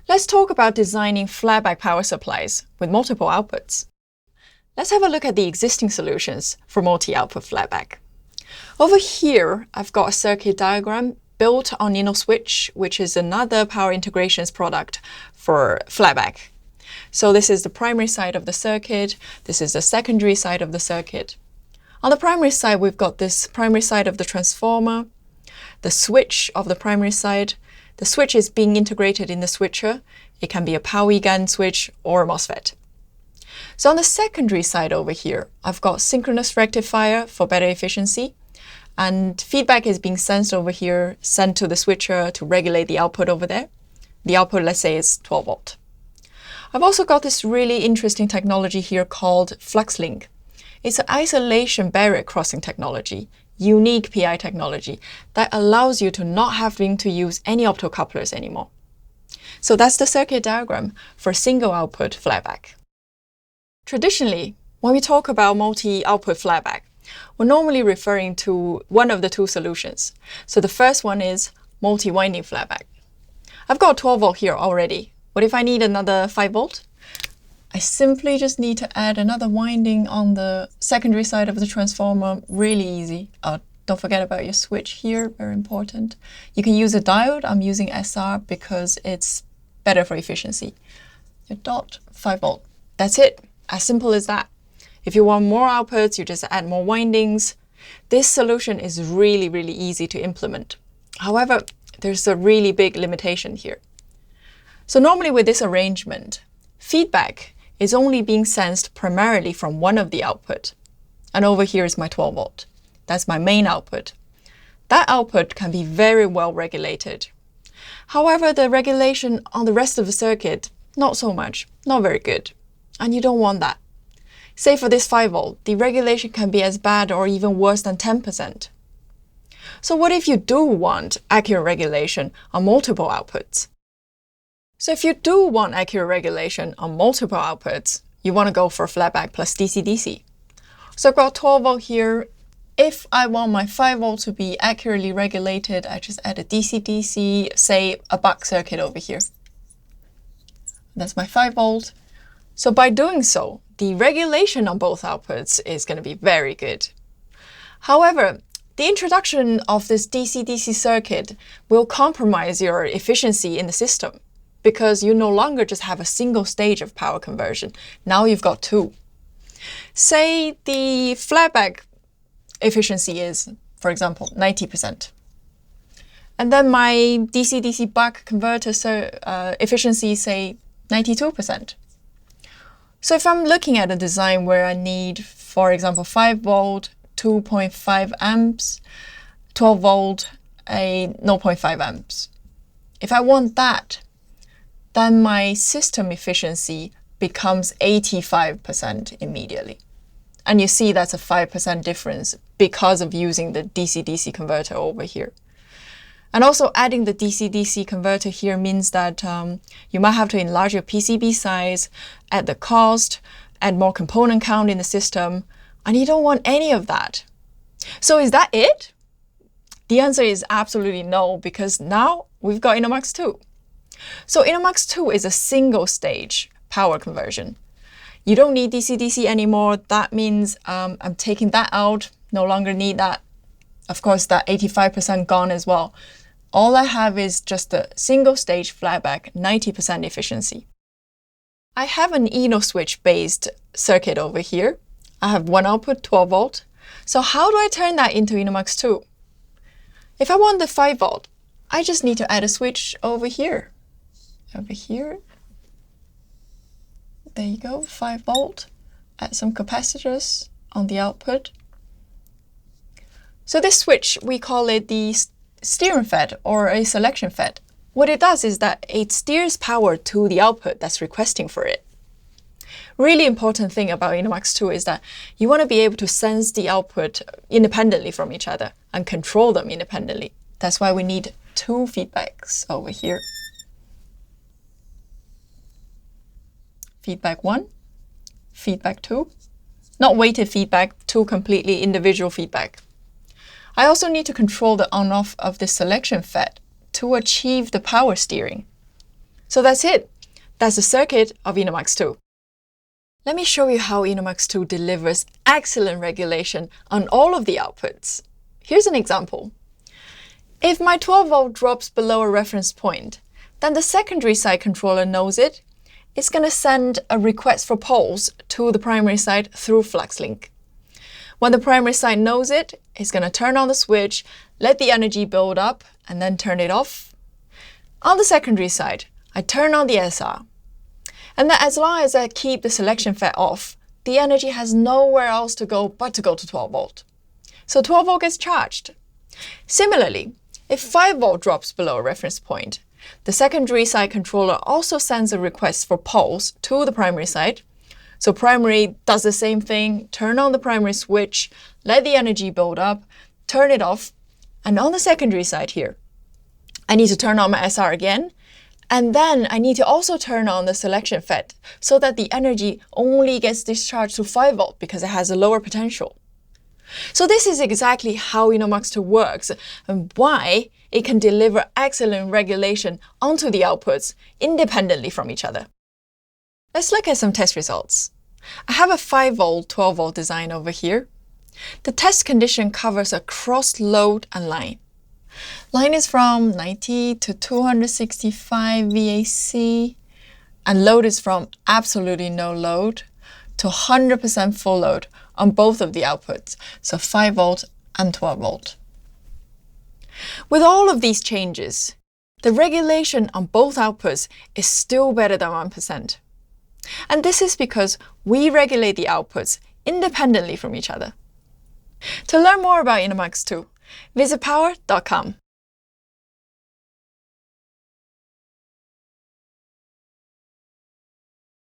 Let's talk about designing flatback power supplies with multiple outputs. Let's have a look at the existing solutions for multi-output flatback. Over here, I've got a circuit diagram built on InnoSwitch, which is another power integrations product for flatback. So this is the primary side of the circuit. This is the secondary side of the circuit. On the primary side, we've got this primary side of the transformer, the switch of the primary side. The switch is being integrated in the switcher. It can be a power GaN switch or a MOSFET. So on the secondary side over here, I've got synchronous rectifier for better efficiency. And feedback is being sensed over here, sent to the switcher to regulate the output over there. The output, let's say, is 12 volt. I've also got this really interesting technology here called FluxLink. It's an isolation barrier crossing technology, unique PI technology that allows you to not having to use any optocouplers anymore. So that's the circuit diagram for single output flatback. Traditionally, when we talk about multi-output flatback, we're normally referring to one of the two solutions. So the first one is multi-winding flatback. I've got 12 volt here already. What if I need another 5 volt? I simply just need to add another winding on the secondary side of the transformer. Really easy. Don't forget about your switch here, very important. You can use a diode. I'm using SR because it's better for efficiency. Your dot, 5 volt. That's it. As simple as that. If you want more outputs, you just add more windings. This solution is really, really easy to implement. However, there's a really big limitation here. So normally with this arrangement, feedback is only being sensed primarily from one of the output. And over here is my 12 volt. That's my main output. That output can be very well regulated. However, the regulation on the rest of the circuit, not so much, not very good. And you don't want that. Say for this 5 volt, the regulation can be as bad or even worse than 10%. So what if you do want accurate regulation on multiple outputs? So if you do want accurate regulation on multiple outputs, you want to go for flatback plus DC-DC. So I've got 12 volt here. If I want my 5 volt to be accurately regulated, I just add a DC-DC, say a buck circuit over here. That's my 5 volt. So by doing so, the regulation on both outputs is going to be very good. However, the introduction of this DC-DC circuit will compromise your efficiency in the system because you no longer just have a single stage of power conversion. Now you've got two. Say the flatback efficiency is, for example, 90%. And then my DC-DC buck converter efficiency is, say, 92%. So if I'm looking at a design where I need, for example, 5 volt, 2.5 amps, 12 volt, a 0.5 amps. If I want that, then my system efficiency becomes 85% immediately. And you see that's a 5% difference because of using the DC-DC converter over here. And also adding the DC-DC converter here means that you might have to enlarge your PCB size, add the cost, add more component count in the system, and you don't want any of that. So is that it? The answer is absolutely no, because now we've got InnoMux-2. So InnoMux-2 is a single stage power conversion. You don't need DC-DC anymore. That means I'm taking that out, no longer need that. Of course, that 85% gone as well. All I have is just a single stage flatback, 90% efficiency. I have an InnoSwitch based circuit over here. I have one output, 12 volt. So how do I turn that into InnoMux-2? If I want the 5 volt, I just need to add a switch over here. Over here. There you go, 5 volt. Add some capacitors on the output. So this switch, we call it the steering FET or a selection FET. What it does is that it steers power to the output that's requesting for it. Really important thing about InnoMux-2 is that you want to be able to sense the output independently from each other and control them independently. That's why we need two feedbacks over here. Feedback 1, feedback 2. Not weighted feedback, two completely individual feedback. I also need to control the on-off of the selection FET to achieve the power steering. So that's it. That's the circuit of InnoMux-2. Let me show you how InnoMux-2 delivers excellent regulation on all of the outputs. Here's an example. If my 12-volt drops below a reference point, then the secondary side controller knows it. It's going to send a request for poles to the primary side through FluxLink. When the primary side knows it, it's going to turn on the switch, let the energy build up, and then turn it off. On the secondary side, I turn on the SR. And then as long as I keep the selection FET off, the energy has nowhere else to go but to go to 12 volt. So 12 volt gets charged. Similarly, if 5 volt drops below a reference point, the secondary side controller also sends a request for poles to the primary side. So primary does the same thing, turn on the primary switch, let the energy build up, turn it off. And on the secondary side here, I need to turn on my SR again. And then I need to also turn on the selection FET so that the energy only gets discharged to 5 volt because it has a lower potential. So this is exactly how InnoMux-2 works and why it can deliver excellent regulation onto the outputs independently from each other. Let's look at some test results. I have a 5 volt, 12 volt design over here. The test condition covers a cross load and line. Line is from 90 to 265 VAC, and load is from absolutely no load to 100% full load on both of the outputs, so 5 volt and 12 volt. With all of these changes, the regulation on both outputs is still better than 1%. And this is because we regulate the outputs independently from each other. To learn more about InnoMux-2, visit power.com.